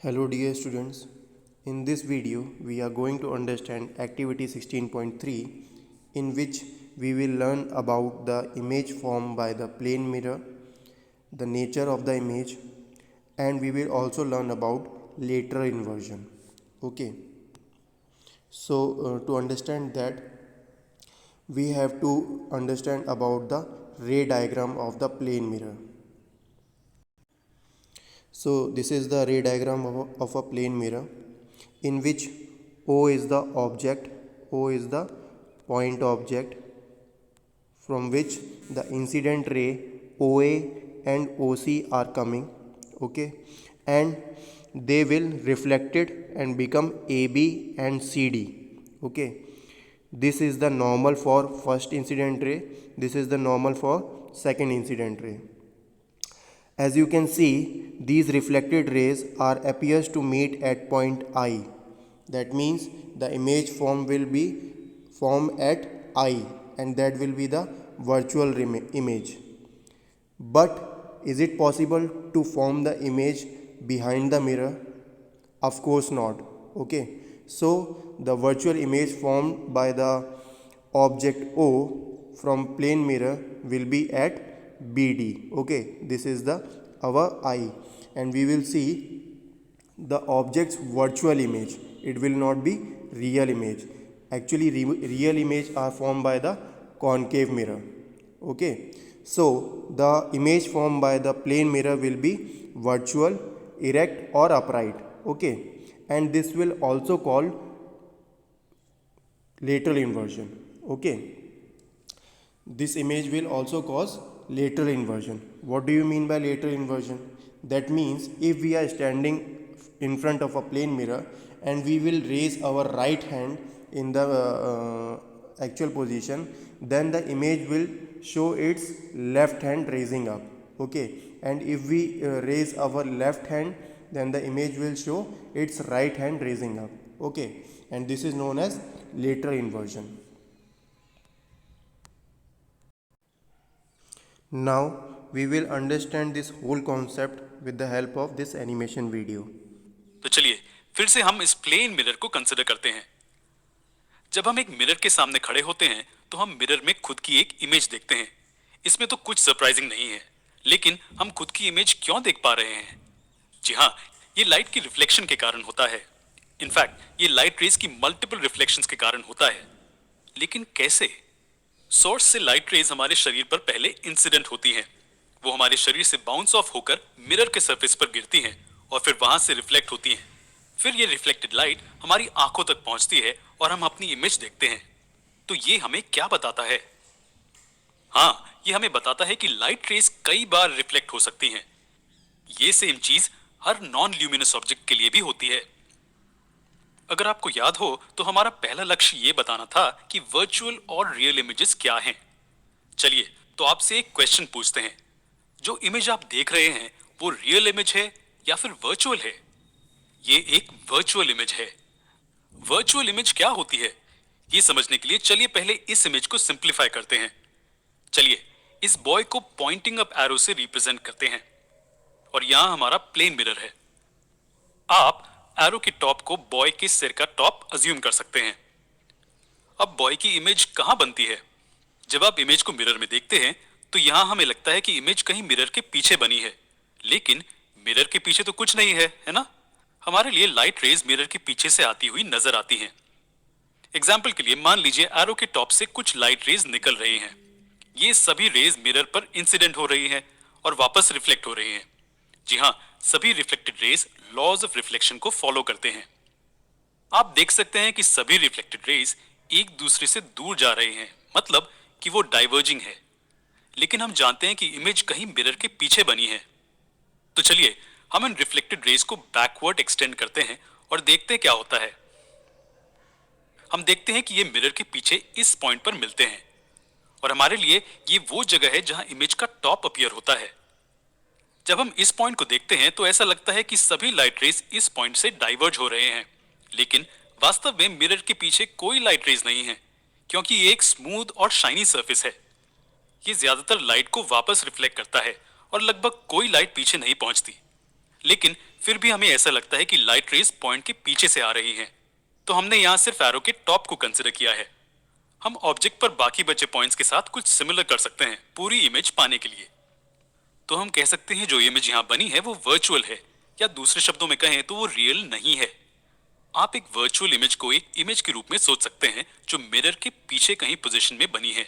Hello dear students, in this video we are going to understand activity 16.3 in which we will learn about the image formed by the plane mirror, the nature of the image, and we will also learn about lateral inversion. Okay, so to understand that we have to understand about the ray diagram of the plane mirror. So this is the ray diagram of a plane mirror in which O is the object, O is the point object from which the incident ray OA and OC are coming, okay, and they will reflect it and become AB and CD, okay. This is the normal for first incident ray, this is the normal for second incident ray. As you can see, these reflected rays are appears to meet at point I. That means the image form will be formed at I, and that will be the virtual image. But is it possible to form the image behind the mirror? Of course not. Okay. So the virtual image formed by the object O from plane mirror will be at BD. Okay. This is the our I, and we will see the object's virtual image. It will not be real image. Actually real image are formed by the concave mirror. Okay, so the image formed by the plane mirror will be virtual, erect or upright. Okay, and this will also called lateral inversion. Okay, this image will also cause lateral inversion. What do you mean by lateral inversion? That means if we are standing in front of a plane mirror and we will raise our right hand in the actual position, then the image will show its left hand raising up. Okay, and if we raise our left hand, then the image will show its right hand raising up. Okay, and this is known as lateral inversion. Now we will understand this whole concept with the help of this animation video. तो चलिए फिर से हम इस plane mirror को consider करते हैं। जब हम एक मिरर के सामने खड़े होते हैं तो हम मिरर में खुद की एक इमेज देखते हैं। इसमें तो कुछ सरप्राइजिंग नहीं है, लेकिन हम खुद की इमेज क्यों देख पा रहे हैं? जी हाँ, ये लाइट की रिफ्लेक्शन के कारण होता है। इनफैक्ट ये लाइट रेज की मल्टीपल रिफ्लेक्शंस के कारण होता है। लेकिन कैसे? सोर्स से लाइट रेज हमारे शरीर पर पहले इंसिडेंट होती हैं। वो हमारे शरीर से बाउंस ऑफ होकर मिरर के सरफेस पर गिरती हैं और फिर वहां से रिफ्लेक्ट होती हैं। फिर ये रिफ्लेक्टेड लाइट हमारी आंखों तक पहुंचती है और हम अपनी इमेज देखते हैं। तो ये हमें क्या बताता है? हाँ, ये हमें बताता है कि लाइट रेज कई बार रिफ्लेक्ट हो सकती हैं। ये सेम चीज हर नॉन ल्यूमिनस ऑब्जेक्ट के लिए भी होती है। अगर आपको याद हो तो हमारा पहला लक्ष्य ये बताना था कि वर्चुअल और रियल इमेजेस क्या हैं। चलिए तो आपसे एक क्वेश्चन पूछते हैं, जो इमेज आप देख रहे हैं वो रियल इमेज है या फिर वर्चुअल है? ये एक वर्चुअल इमेज है। वर्चुअल इमेज क्या होती है, ये समझने के लिए चलिए पहले इस इमेज को सिंप्लीफाई करते हैं। चलिए इस बॉय को पॉइंटिंग अप एरो से रिप्रेजेंट करते हैं और यहां हमारा प्लेन मिरर है। आप एरो के टॉप को बॉय के सिर का टॉप अज्यूम कर सकते हैं। अब बॉय की इमेज कहां बनती है? जब आप इमेज को मिरर में देखते हैं तो यहां हमें लगता है कि इमेज कहीं मिरर के पीछे बनी है, लेकिन मिरर के पीछे तो कुछ नहीं है ना? हमारे लिए लाइट रेज मिरर के पीछे से आती हुई नजर आती हैं। एग्जाम्पल के लिए मान लीजिए एरो के टॉप से कुछ लाइट रेज निकल रही हैं। ये सभी रेज मिरर पर इंसिडेंट हो रही हैं और वापस रिफ्लेक्ट हो रही हैं। जी हाँ, सभी reflected rays laws of reflection को फॉलो करते हैं। आप देख सकते हैं कि सभी रिफ्लेक्टेड रेज एक दूसरे से दूर जा रही हैं, मतलब कि वो डाइवर्जिंग है। लेकिन हम जानते हैं कि इमेज कहीं मिरर के पीछे बनी है। तो चलिए हम इन रिफ्लेक्टेड रेज को बैकवर्ड एक्सटेंड करते हैं और देखते हैं क्या होता है। हम देखते हैं कि ये मिरर के पीछे इस पॉइंट पर मिलते हैं और हमारे लिए ये वो जगह है जहां इमेज का टॉप अपीयर होता है। जब हम इस पॉइंट को देखते हैं तो ऐसा लगता है कि सभी लाइट रेज इस पॉइंट से डाइवर्ज हो रहे हैं, लेकिन वास्तव में मिरर के पीछे कोई लाइट रेज नहीं है, क्योंकि ये एक स्मूथ और शाइनी सरफेस है। ये ज्यादातर लाइट को वापस रिफ्लेक्ट करता है और लगभग कोई लाइट पीछे नहीं पहुंचती। लेकिन फिर भी हमें ऐसा लगता है कि लाइट रेज पॉइंट के पीछे से आ रही हैं। तो हमने यहां सिर्फ एरो के टॉप को कंसिडर किया है। हम ऑब्जेक्ट पर बाकी बचे पॉइंट्स के साथ कुछ सिमिलर कर सकते हैं पूरी इमेज पाने के लिए। तो हम कह सकते हैं जो इमेज यहां बनी है वो वर्चुअल है, या दूसरे शब्दों में कहें तो वो रियल नहीं है। आप एक वर्चुअल इमेज को एक इमेज के रूप में सोच सकते हैं जो मिरर के पीछे कहीं पोजीशन में बनी है,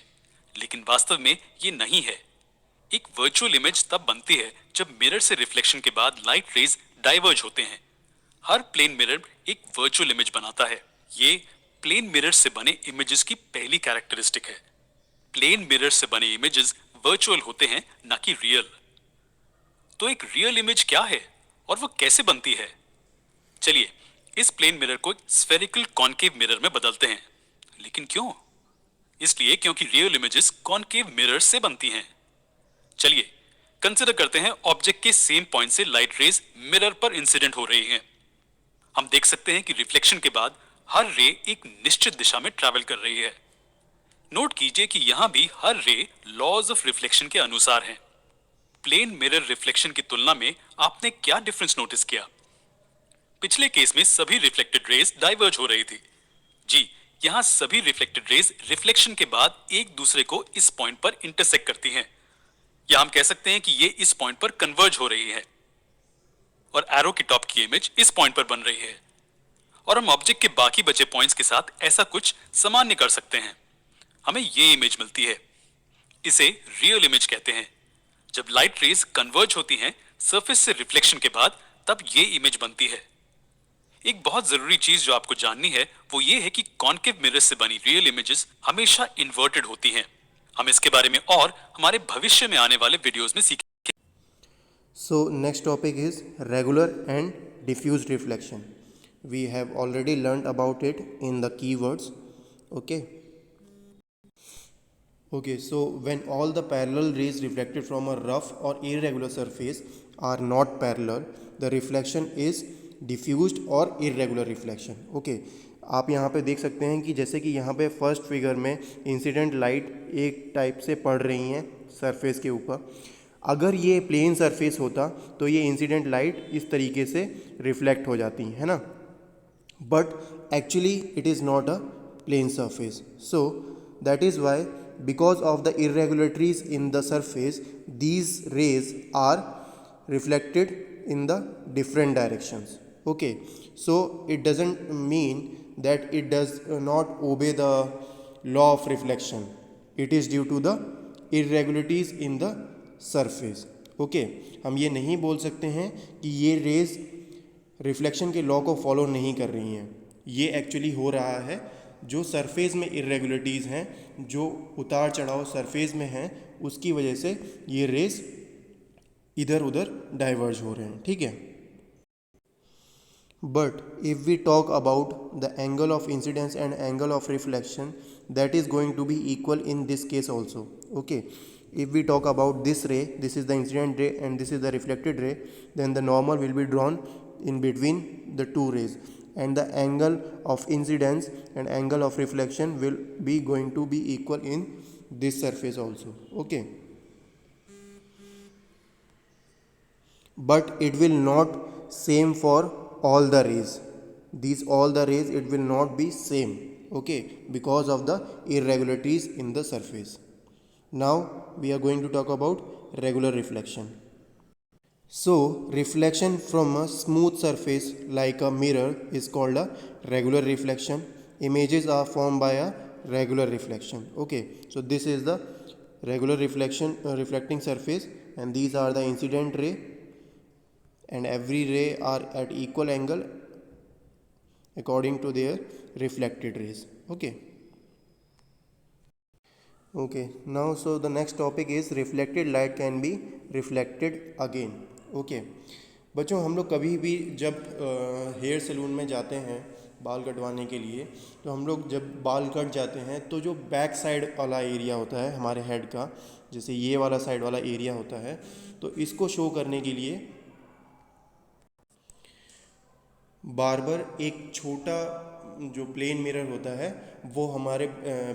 लेकिन वास्तव में ये नहीं है। एक वर्चुअल इमेज तब बनती है जब मिरर से रिफ्लेक्शन के बाद लाइट रेज डाइवर्ज होते हैं। हर प्लेन मिरर एक वर्चुअल इमेज बनाता है। ये प्लेन मिरर से बने इमेजेस की पहली कैरेक्टरिस्टिक है। प्लेन मिरर से बने इमेजेस वर्चुअल होते हैं, ना कि रियल। तो एक रियल इमेज क्या है और वो कैसे बनती है? चलिए इस प्लेन मिरर को स्फेरिकल कॉनकेव मिरर में बदलते हैं। लेकिन क्यों? इसलिए क्योंकि रियल इमेजेस कॉनकेव मिरर से बनती हैं। चलिए कंसिडर करते हैं ऑब्जेक्ट के सेम पॉइंट से लाइट रेज मिरर पर इंसिडेंट हो रही हैं। हम देख सकते हैं कि रिफ्लेक्शन के बाद हर रे एक निश्चित दिशा में ट्रैवल कर रही है। नोट कीजिए कि यहां भी हर रे लॉज ऑफ रिफ्लेक्शन के अनुसार है। प्लेन मिरर रिफ्लेक्शन की तुलना में आपने क्या डिफरेंस नोटिस किया? पिछले केस में सभी रिफ्लेक्टेड रेज डाइवर्ज हो रही थी। जी, यहां सभी रिफ्लेक्टेड रेज रिफ्लेक्शन के बाद एक दूसरे को इस पॉइंट पर इंटरसेक्ट करती हैं, या हम कह सकते हैं कि ये इस पॉइंट पर कन्वर्ज हो रही है, और एरो की टॉप की इमेज इस पॉइंट पर बन रही है। और हम ऑब्जेक्ट के बाकी बचे पॉइंट्स के साथ ऐसा कुछ सामान्य कर सकते हैं। हमें ये इमेज मिलती है। इसे रियल इमेज कहते हैं। जब लाइट रेज कन्वर्ज होती हैं सरफेस से रिफ्लेक्शन के बाद, तब ये इमेज बनती है। एक बहुत जरूरी चीज जो आपको जाननी है वो ये है कि कॉनकेव मिरर से बनी रियल इमेजेस हमेशा इन्वर्टेड होती हैं। हम इसके बारे में और हमारे भविष्य में आने वाले वीडियोस में सीखेंगे। So next topic is regular and diffused reflection. We have already learned about it in the keywords. Okay. Okay, so when all the parallel rays reflected from a rough or irregular surface are not parallel, the reflection is diffused or irregular reflection. Okay, आप यहाँ पे देख सकते हैं कि जैसे कि यहाँ पे फर्स्ट फिगर में इंसिडेंट लाइट एक टाइप से पड़ रही हैं सरफेस के ऊपर। अगर ये प्लेन सरफेस होता तो ये इंसिडेंट लाइट इस तरीके से रिफ्लेक्ट हो जाती है ना, but actually it is not a plane surface. So that is why, because of the irregularities in the surface, these rays are reflected in the different directions. Okay, so it doesn't mean that it does not obey the law of reflection. It is due to the irregularities in the surface. Okay, हम ये नहीं बोल सकते हैं कि ये raise reflection के law को फॉलो नहीं कर रही हैं। ये एक्चुअली हो रहा है, जो सरफेस में इरेगुलरिटीज़ हैं, जो उतार चढ़ाव सरफेस में हैं, उसकी वजह से ये रेस इधर उधर डाइवर्ज हो रहे हैं। ठीक है, but if we talk about the angle of incidence and angle of reflection, that is going to be equal in this case also. Okay, if we talk about this ray, this is the incident ray and this is the reflected ray, then the normal will be drawn in between the two rays, and the angle of incidence and angle of reflection will be going to be equal in this surface also. Okay, but it will not same for all the rays. These all the rays, it will not be same. Okay, because of the irregularities in the surface. Now we are going to talk about regular reflection. So reflection from a smooth surface like a mirror is called a regular reflection. Images are formed by a regular reflection. Okay, so this is the regular reflection reflecting surface, and these are the incident ray, and every ray are at equal angle according to their reflected rays. Okay, now so the next topic is reflected light can be reflected again. Okay, बच्चों हम लोग कभी भी जब hair salon में जाते हैं बाल कटवाने के लिए, तो हम लोग जब बाल कट जाते हैं तो जो बैक साइड वाला एरिया होता है हमारे हेड का, जैसे ये वाला साइड वाला एरिया होता है, तो इसको शो करने के लिए बार्बर एक छोटा जो प्लेन मिरर होता है वो हमारे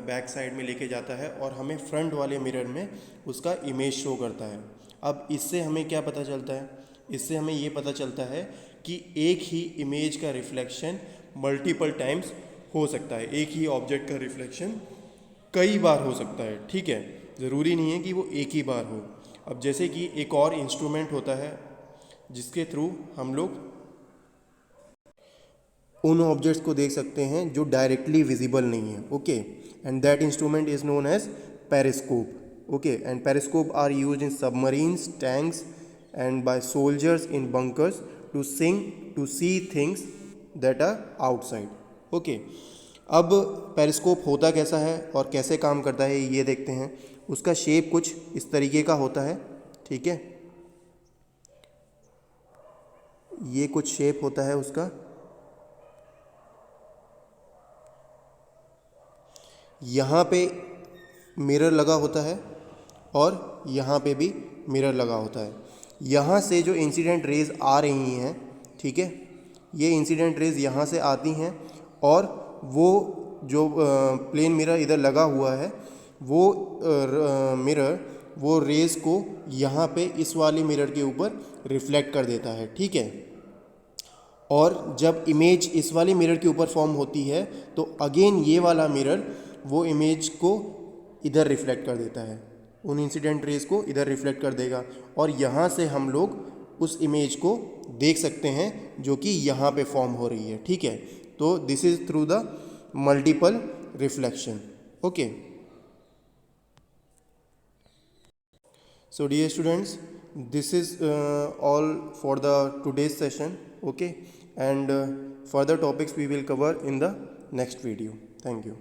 बैक साइड में लेके जाता है और हमें फ्रंट वाले मिरर में उसका इमेज शो करता है. अब इससे हमें क्या पता चलता है? इससे हमें ये पता चलता है कि एक ही इमेज का रिफ्लेक्शन मल्टीपल टाइम्स हो सकता है, एक ही ऑब्जेक्ट का रिफ्लेक्शन कई बार हो सकता है, ठीक है, ज़रूरी नहीं है कि वो एक ही बार हो। अब जैसे कि एक और इंस्ट्रूमेंट होता है जिसके थ्रू हम लोग उन ऑब्जेक्ट्स को देख सकते हैं जो डायरेक्टली विजिबल नहीं है, okay, and that instrument is known as periscope, okay, and periscope are used in submarines, tanks and by soldiers in bunkers to see things that are outside, okay. अब periscope होता कैसा है और कैसे काम करता है ये देखते हैं। उसका शेप कुछ इस तरीके का होता है, ठीक है, ये कुछ शेप होता है उसका। यहाँ पे मिरर लगा होता है और यहाँ पे भी मिरर लगा होता है। यहाँ से जो इंसिडेंट रेज आ रही हैं, ठीक है, ये इंसिडेंट रेज यहाँ से आती हैं और वो जो प्लेन मिरर इधर लगा हुआ है वो मिरर वो रेज को यहाँ पे इस वाली मिरर के ऊपर रिफ्लेक्ट कर देता है, ठीक है। और जब इमेज इस वाली मिरर के ऊपर फॉर्म होती है तो अगेन ये वाला मिरर वो इमेज को इधर रिफ्लेक्ट कर देता है, उन इंसिडेंट रेज को इधर रिफ्लेक्ट कर देगा और यहाँ से हम लोग उस इमेज को देख सकते हैं जो कि यहाँ पे फॉर्म हो रही है, ठीक है। तो this is through the multiple reflection, okay. So dear students, this is all for the today's session, okay, and further topics we will cover in the next video. Thank you.